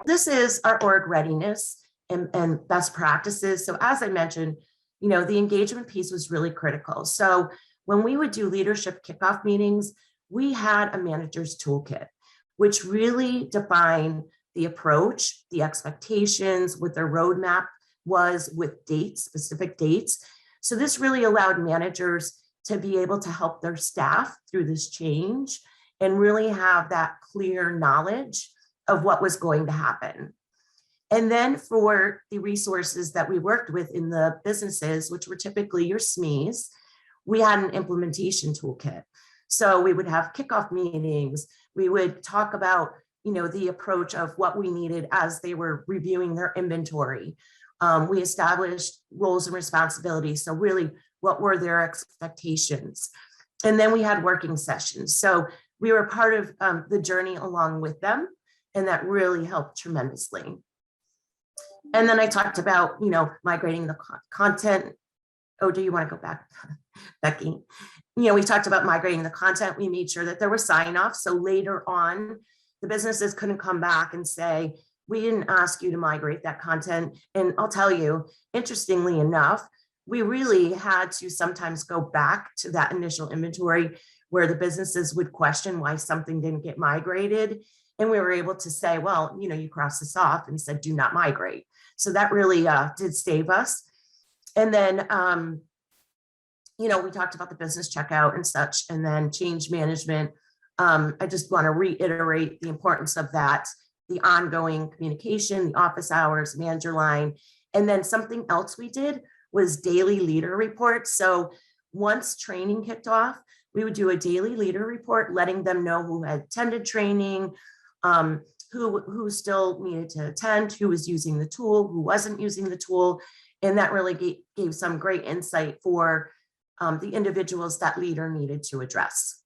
This is our org readiness and best practices. So as I mentioned, the engagement piece was really critical. So when we would do leadership kickoff meetings, we had a manager's toolkit, which really defined the approach, the expectations, what their roadmap was with dates, specific dates. So this really allowed managers to be able to help their staff through this change and really have that clear knowledge of what was going to happen. And then for the resources that we worked with in the businesses, which were typically your SMEs, we had an implementation toolkit. So we would have kickoff meetings. We would talk about, the approach of what we needed as they were reviewing their inventory. We established roles and responsibilities. So really, what were their expectations? And then we had working sessions. So we were part of the journey along with them, and that really helped tremendously. And then I talked about, migrating the content. Oh, do you want to go back, Becky? We talked about migrating the content. We made sure that there was sign-off. So later on, the businesses couldn't come back and say, we didn't ask you to migrate that content. And I'll tell you, interestingly enough, we really had to sometimes go back to that initial inventory where the businesses would question why something didn't get migrated. And we were able to say, well, you cross this off and said, do not migrate. So that really did save us. And then, we talked about the business checkout and such, and then change management. I just want to reiterate the importance of that, the ongoing communication, the office hours, manager line. And then something else we did was daily leader reports. So once training kicked off, we would do a daily leader report, letting them know who had attended training, who still needed to attend, who was using the tool, who wasn't using the tool. And that really gave some great insight for the individuals that leader needed to address.